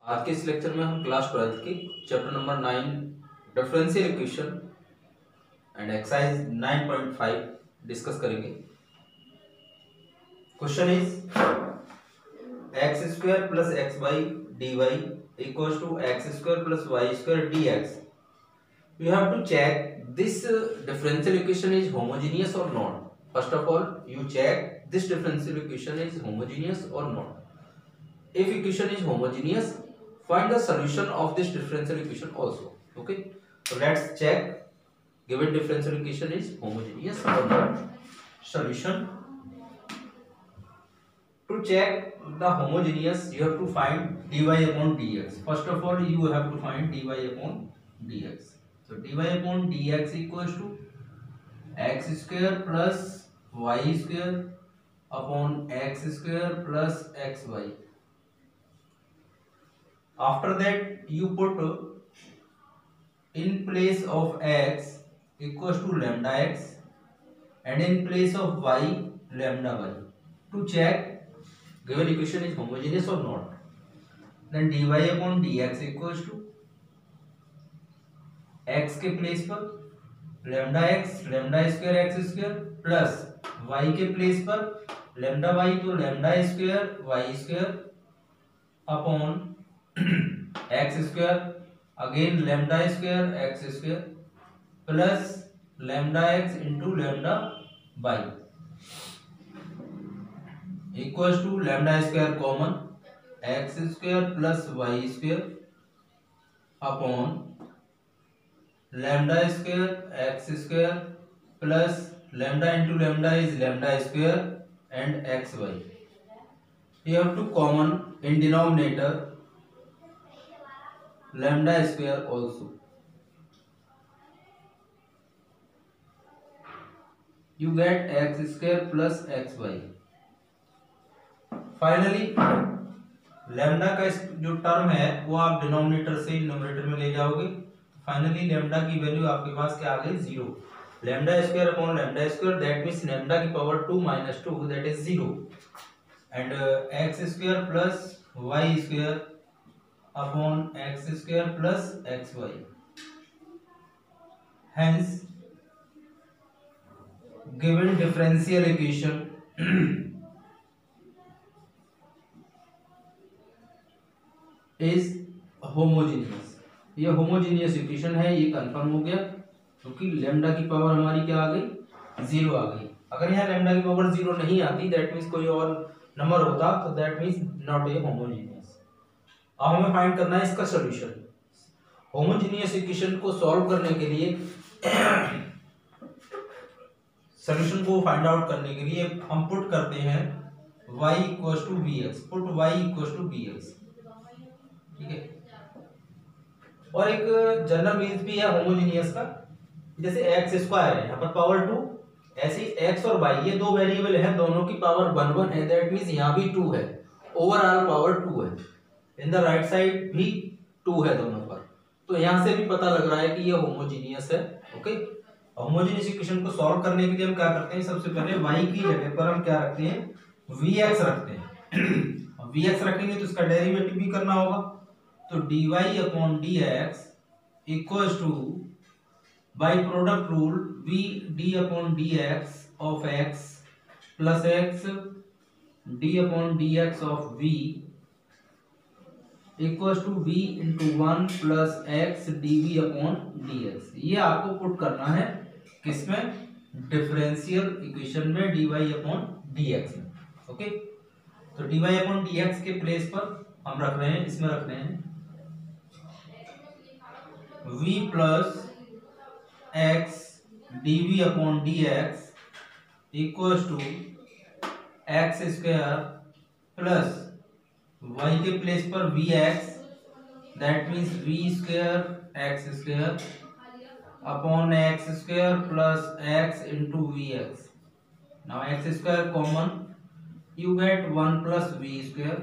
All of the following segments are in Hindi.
आज के इस लेक्चर में हम क्लास 12 की chapter number 9 differential equation and exercise 9.5 discuss करेंगे। Question is x square plus x y d y equals to x square plus y square d x. You have to check this differential equation is homogeneous or not. First of all you check this differential equation is homogeneous or not. If equation is homogeneous, find the solution of this differential equation also. Okay, so let's check given differential equation is homogeneous or not. Solution: to check the homogeneous, you have to find dy upon dx. First of all, you have to find dy upon dx. So dy upon dx equals to x square plus y square upon x square plus xy. After that you put in place of x equals to lambda x and in place of y lambda y to check given equation is homogeneous or not. Then dy upon dx equals to x के प्लेस पर lambda x lambda square x square plus y के प्लेस पर lambda y तो lambda square y square upon x square again lambda square x square plus lambda x into lambda y equals to lambda square common x square plus y square upon lambda square x square plus lambda into lambda is lambda square and xy. You have to common in denominator lambda square also. You get x square plus xy. Finally lambda का जो टर्म है वो आप डिनोमिनेटर से न्यूमरेटर में ले जाओगे। फाइनली लैम्डा की वैल्यू आपके पास क्या आ गई 0। Lambda square upon lambda square that means lambda की power 2 - 2 that is 0 and x square plus y square upon x square plus xy. Hence, given differential equation is homogeneous. ये homogeneous equation है, ये कंफर्म हो गया क्योंकि लैम्डा की पावर हमारी क्या आ गई 0 आ गई। अगर यहाँ लैम्डा की पावर 0 नहीं आती दैट मीन्स कोई और नंबर होता तो that means not a homogeneous. अब हमें फाइंड करना है इसका सॉल्यूशन। होमोजेनियस इक्वेशन को सॉल्व करने के लिए सॉल्यूशन को फाइंड आउट करने के लिए हम पुट करते हैं y equals to bx। Put y equals to bx, ठीक है। और एक जनरल मीन्स भी है होमोजेनियस का, जैसे x स्क्वायर है यहाँ पर पावर 2, ऐसे x और y ये दो वेरिएबल हैं, दोनों की पावर 1 1 है दैट मीन्स यहाँ भी 2 है, ओवरऑल पावर 2 है। इन द राइट साइड भी 2 है दोनों पर, तो यहां से भी पता लग रहा है कि ये होमोजेनियस है। ओके, होमोजेनियस इक्वेशन को सॉल्व करने के लिए हम क्या करते हैं, सबसे पहले y की जगह पर हम क्या रखते हैं vx रखते हैं। vx रखेंगे तो इसका डेरिवेटिव भी करना होगा, तो dy upon dx equals to by product rule v d upon dx of x plus x d upon dx of v equals to v into 1 plus x dv upon dx। ये आपको पुट करना है किसमें, डिफरेंशियल इक्वेशन में dy अपॉन dx में। ओके, तो dy अपॉन dx के प्लेस पर हम रख रहे हैं, इसमें रख रहे हैं v plus x dv upon dx equals to x square plus y के प्लेस पर vx that means v square x square upon x square plus x into vx। Now x square common, you get 1 plus v square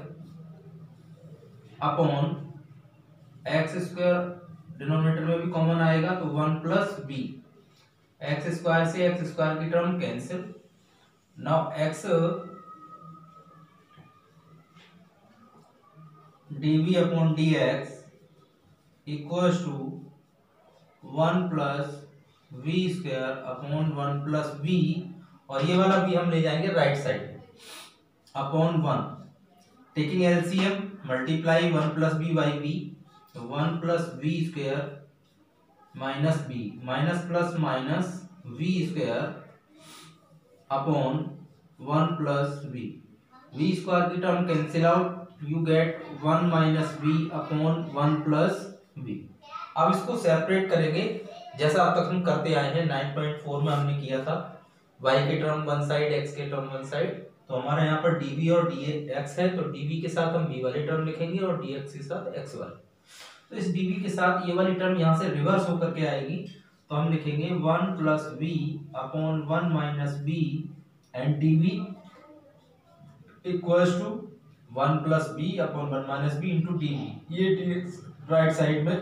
upon x square, denominator में भी कॉमन आएगा तो 1 प्लस v। एक्स स्क्वायर से एक्स स्क्वायर की term cancel. Now x dv upon dx equals to 1 plus v square upon 1 plus v, और ये वाला भी हम ले जाएंगे right side upon 1, taking LCM multiply 1 plus b by v, 1 plus v square minus b, minus plus minus v square upon 1 plus v, v square की term cancel out, you get 1 minus v upon 1 plus v. अब इसको सेपरेट करेंगे जैसा अब तक हम करते आए हैं, 9.4 में हमने किया था, y के टर्म वन साइड, x के टर्म वन साइड, तो हमारे यहाँ पर dv और dx है, तो dv के साथ हम v वाले टर्म लिखेंगे और dx के साथ x वाले। तो इस dv के साथ ये वाली टर्म यहाँ से रिवर्स होकर के आएगी, तो हम लिखेंगे 1 plus v upon 1 minus v and dv equals to 1 plus b upon 1 minus b into dv, ये dx राइट साइड में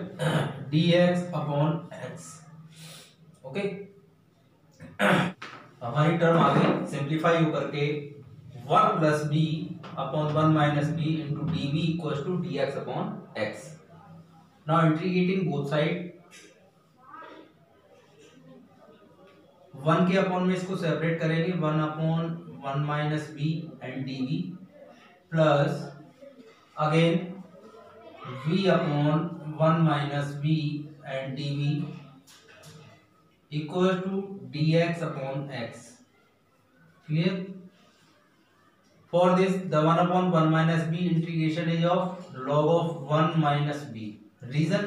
dx अपॉन x। ओके, हमारी टर्म आ गई सिंप्लीफाई होकर के 1 plus b upon 1 minus b into dv equals to dx upon x। Now integrating both side, 1 के अपॉन में इसको सेपरेट करेंगे, 1 upon 1 minus b and dv plus again v upon 1 minus b and dv equal to dx upon x. Clear? For this, the 1 upon 1 minus b integration is of log of 1 minus b. Reason?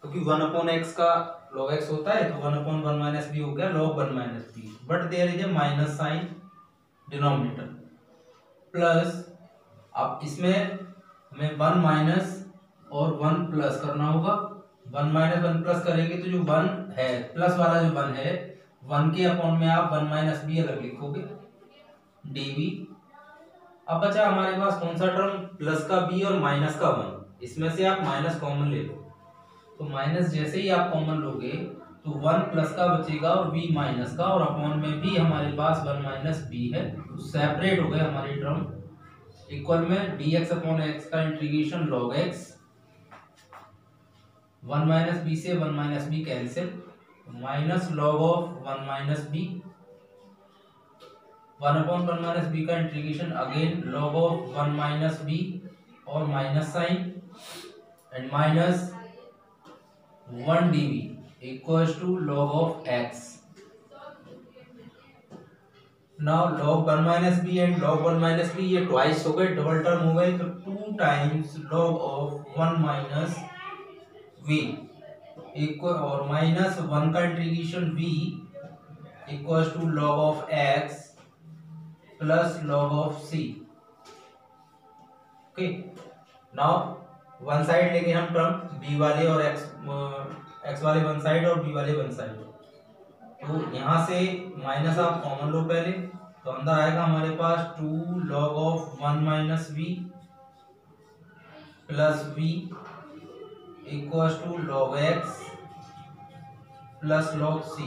क्योंकि 1 upon x का log x होता है, तो 1 upon 1 minus b हो गया log 1 minus b. But there is a minus sign denominator. Plus, अब इसमें हमें 1 माइनस और 1 प्लस करना होगा, 1 माइनस 1 प्लस करेंगे तो जो 1 है प्लस वाला जो 1 है, 1 के अपॉन में आप 1 माइनस बी अलग लिखोगे dv। अब बचा हमारे पास कौन सा टर्म, प्लस का b और माइनस का 1, इसमें से आप माइनस कॉमन ले लो, तो माइनस जैसे ही आप कॉमन लोगे तो 1 प्लस का बचेगा और b माइनस का, और अपॉन में भी हमारे पास 1 माइनस b है, तो सेपरेट हो गए हमारी टर्म, इक्वल में dx अपॉन x का integration log x, 1 minus b से 1 minus b cancel, minus log of 1 minus b, 1 upon 1 minus b का integration again log of 1 minus b और minus sign and minus 1 dv equals to log of x। Now log 1 minus b and log 1 minus b ये ट्वाइस हो गए, डबल टर्म हो गए, तो 2 times log of 1 minus v equal और माइनस 1 का integration v equals to log of x plus log of c। Okay, now one side लेंगे हम टर्म b वाले और x वाले वन साइड और b वाले वन साइड, तो यहाँ से माइनस आप कॉमन लो पहले, तो अंदर आएगा हमारे पास 2 log of 1 minus v plus v equals to log x plus log c।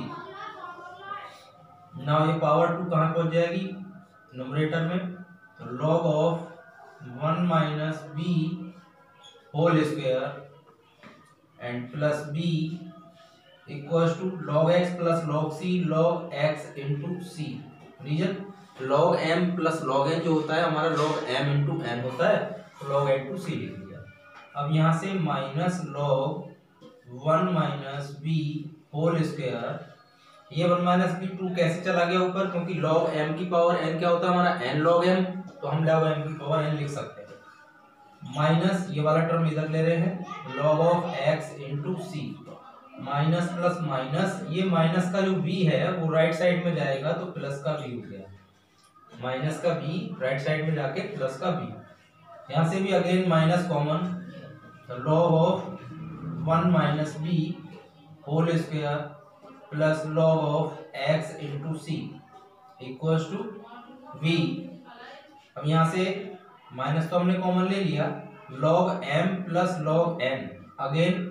Now ये पावर 2 कहाँ पहुंच जाएगी, न्यूमरेटर में, तो log of 1 minus b whole square and plus b equals to log x plus log c, log x into c। Reason log m plus log n जो होता है हमारा log m इंटू n होता है, तो log n टू c लिख दिया। अब यहाँ से minus log 1 minus b whole square, ये 1 माइनस बी 2 कैसे चला गया ऊपर, क्योंकि log m की पावर n क्या होता है हमारा n log m, तो हम log m की पावर n लिख सकते हैं, माइनस ये वाला टर्म इधर ले रहे हैं log of x into c, minus plus minus, ये माइनस का जो b है वो राइट साइड में जाएगा तो प्लस का b हो गया, माइनस का b राइट साइड में जाके प्लस का b, यहाँ से भी अगेन माइनस कॉमन, तो log of 1 minus b whole square plus log of x into c equals to v। अब यहाँ से माइनस तो हमने कॉमन ले लिया, log m plus log n again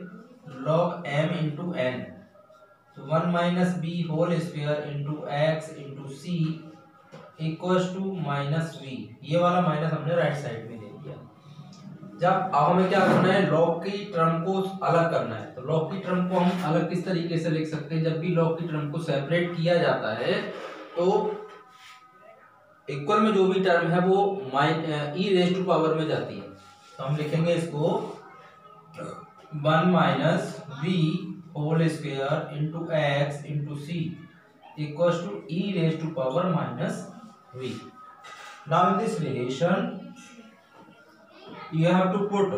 log m into n, तो 1 minus b whole square into x into c equals to minus v, ये वाला माइनस हमने राइट साइड में ले लिया। जब अब हमें क्या करना है, लॉग की टर्म को अलग करना है। तो लॉग की टर्म को हम अलग किस तरीके से लिख सकते हैं, जब भी लॉग की टर्म को सेपरेट किया जाता है तो इक्वल में जो भी टर्म है वो ई रेज टू पावर में जाती है। तो हम लिखेंगे इसको 1 minus v whole square into x into c equals to e raise to power minus v. Now in this relation you have to put,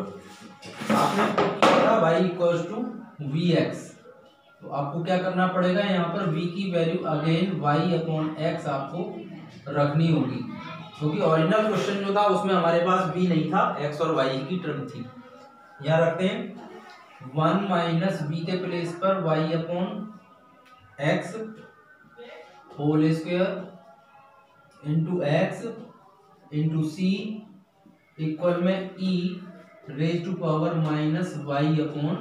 आपने पुट किया y equals to v x, तो आपको क्या करना पड़ेगा, यहाँ पर v की value again y upon x आपको रखनी होगी, क्योंकि ओरिजिनल क्वेश्चन जो था उसमें हमारे पास v नहीं था, x और y की टर्म थी। यहाँ रखते हैं 1 माइनस वी के प्लेस पर y upon x whole square into x into c equal में e raise to power minus y upon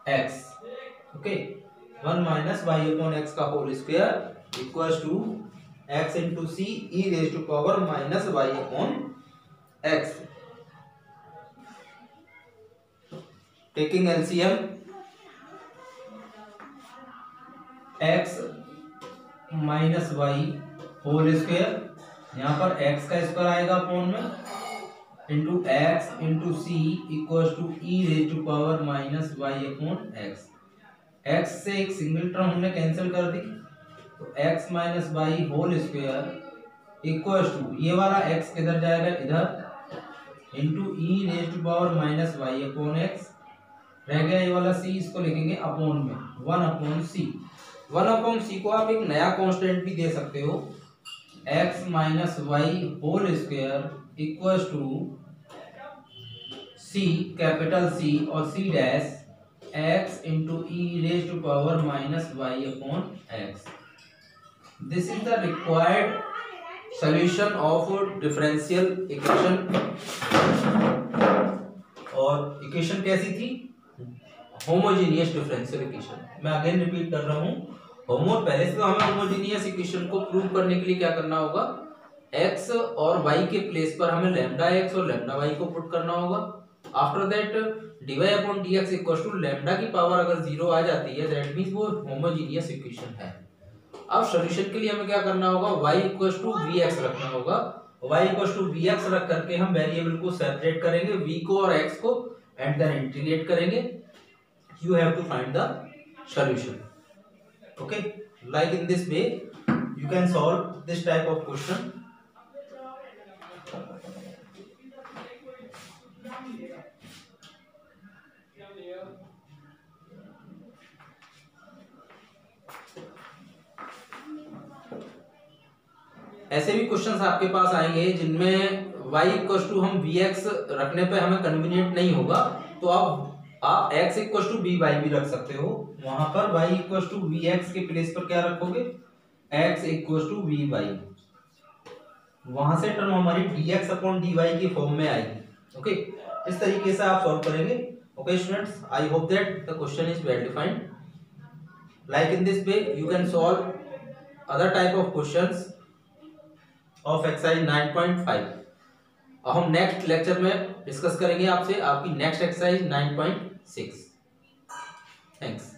x. Okay, 1 minus y upon x का whole square equals to x into c e raise to power minus y upon x. Taking LCM, x minus y whole square, यहाँ पर एक्स का स्क्वायर आएगा अपॉन में into x into c equals to e raise to power minus y upon x. X से एक सिंगल टर्म हमने कैंसिल कर दी, तो x minus y whole square equals to ये वाला एक्स किधर जाएगा, इधर into e raise to power minus y upon x. रह गया ये वाला सी, इसको लिखेंगे अपॉन में 1 अपॉन सी। 1 अपॉन सी को आप एक नया कांस्टेंट भी दे सकते हो, x minus y whole square equals to c capital c और c dash x into e raise to power minus y upon x. This is the required solution of differential equation. और इक्वेशन कैसी थी, होमोजेनियस डिफरेंशियल इक्वेशन। मैं अगेन रिपीट कर रहा हूँ, पहले से तो हमें होमोजेनियस इक्वेशन को प्रूव करने के लिए क्या करना होगा, x और y के प्लेस पर हमें लैम्डा x और लैम्डा y को पुट करना होगा। After that dy upon dx equals to lambda की पावर अगर 0 आ जाती है, दैट मींस वो होमोजेनियस इक्वेशन है। अब सॉल्यूशन के लिए हमें क्या करना होगा, y इक्वल्स टू vx रखना होगा। y इक्वल्स टू vx रख करके हम वेरिएबल को सेपरेट करेंगे, v को और x को, एंड देन इंटीग्रेट करेंगे। You have to find the solution. Okay, like in this way you can solve this type of question. ऐसे भी क्वेश्चंस आपके पास आएंगे जिनमें y इक्वल्स टू हम vx रखने पे हमें कन्वीनियंट नहीं होगा, तो आप x इक्वल्स टू by भी रख सकते हो। वहां पर y इक्वल्स टू vx के प्लेस पर क्या रखोगे, x इक्वल्स टू vy। वहां से टर्म हमारी dx अपॉन dy की फॉर्म में आएगी। ओके, इस तरीके से आप सॉल्व करेंगे। Okay students, I hope that the question is well defined. Like in this way you can solve other type of questions of exercise 9.5। अब हम नेक्स्ट लेक्चर में डिस्कस करेंगे आपसे आपकी नेक्स्ट एक्सरसाइज 9.6। थैंक्स।